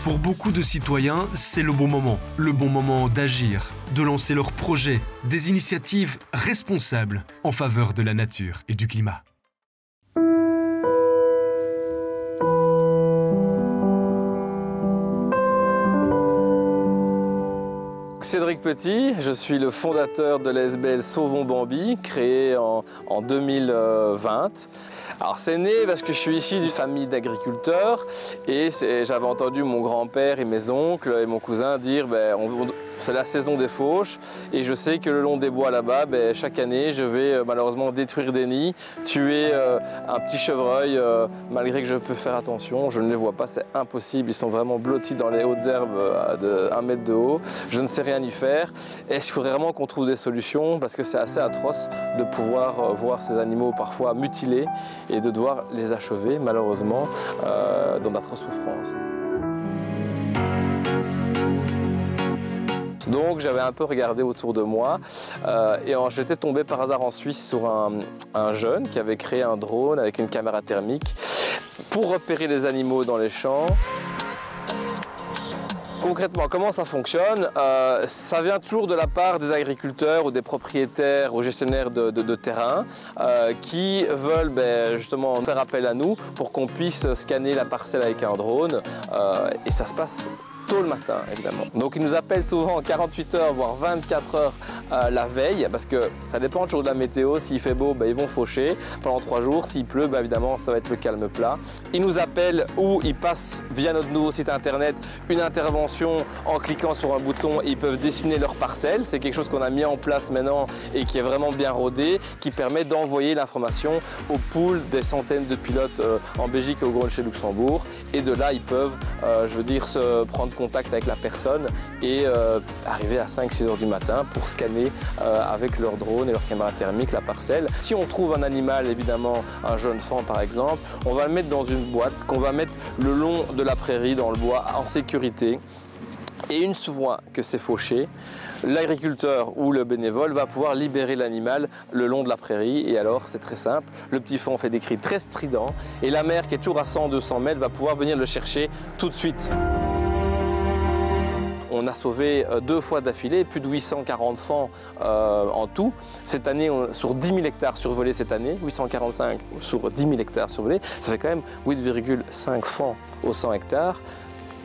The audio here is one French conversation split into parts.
Pour beaucoup de citoyens, c'est le bon moment d'agir, de lancer leurs projets, des initiatives responsables en faveur de la nature et du climat. Cédric Petit, je suis le fondateur de l'ASBL Sauvons Bambi, créé en 2020. Alors c'est né parce que je suis issu d'une famille d'agriculteurs et j'avais entendu mon grand-père et mes oncles et mon cousin dire c'est la saison des fauches et je sais que le long des bois là-bas, chaque année je vais malheureusement détruire des nids, tuer un petit chevreuil malgré que je peux faire attention, je ne les vois pas, c'est impossible, ils sont vraiment blottis dans les hautes herbes de 1 mètre de haut, je ne sais rien y faire et il faudrait vraiment qu'on trouve des solutions parce que c'est assez atroce de pouvoir voir ces animaux parfois mutilés et de devoir les achever malheureusement dans d'atroces souffrances. Donc j'avais un peu regardé autour de moi et j'étais tombé par hasard en Suisse sur un jeune qui avait créé un drone avec une caméra thermique pour repérer les animaux dans les champs. Concrètement, comment ça fonctionne? Ça vient toujours de la part des agriculteurs ou des propriétaires ou gestionnaires de terrain qui veulent justement faire appel à nous pour qu'on puisse scanner la parcelle avec un drone et ça se passe tôt le matin évidemment. Donc ils nous appellent souvent en 48 heures voire 24 heures la veille parce que ça dépend toujours de la météo. S'il fait beau, ils vont faucher pendant 3 jours. S'il pleut, évidemment ça va être le calme plat. Ils nous appellent ou ils passent via notre nouveau site internet une intervention en cliquant sur un bouton et ils peuvent dessiner leur parcelle. C'est quelque chose qu'on a mis en place maintenant et qui est vraiment bien rodé, qui permet d'envoyer l'information aux poules des centaines de pilotes en Belgique et au Groenland chez Luxembourg. Et de là ils peuvent, se prendre contact avec la personne et arriver à 5-6 heures du matin pour scanner avec leur drone et leur caméra thermique la parcelle. Si on trouve un animal, évidemment un jeune faon par exemple, on va le mettre dans une boîte qu'on va mettre le long de la prairie dans le bois en sécurité. Et une fois que c'est fauché, l'agriculteur ou le bénévole va pouvoir libérer l'animal le long de la prairie. Et alors, c'est très simple, le petit faon fait des cris très stridents et la mère qui est toujours à 100-200 mètres va pouvoir venir le chercher tout de suite. On a sauvé 2 fois d'affilée, plus de 840 faons en tout. Cette année, sur 10 000 hectares survolés cette année, 845 sur 10 000 hectares survolés, ça fait quand même 8,5 faons aux 100 hectares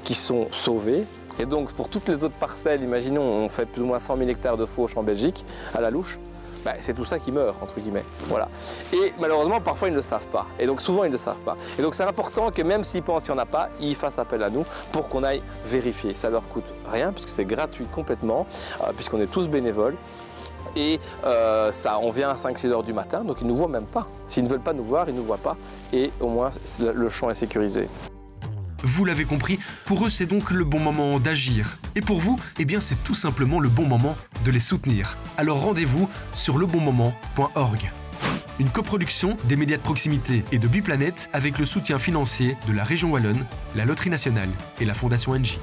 qui sont sauvés. Et donc pour toutes les autres parcelles, imaginons, on fait plus ou moins 100 000 hectares de fauches en Belgique, à la louche, c'est tout ça qui meurt, entre guillemets. Voilà. Et malheureusement, parfois, ils ne le savent pas. Et donc, souvent, ils ne le savent pas. Et donc, c'est important que même s'ils pensent qu'il n'y en a pas, ils fassent appel à nous pour qu'on aille vérifier. Ça leur coûte rien, puisque c'est gratuit complètement, puisqu'on est tous bénévoles. Et on vient à 5-6 heures du matin, donc ils ne nous voient même pas. S'ils ne veulent pas nous voir, ils ne nous voient pas. Et au moins, le champ est sécurisé. Vous l'avez compris, pour eux c'est donc le bon moment d'agir. Et pour vous, c'est tout simplement le bon moment de les soutenir. Alors rendez-vous sur lebonmoment.org. Une coproduction des médias de proximité et de Biplanète avec le soutien financier de la région Wallonne, la Loterie Nationale et la Fondation NJ.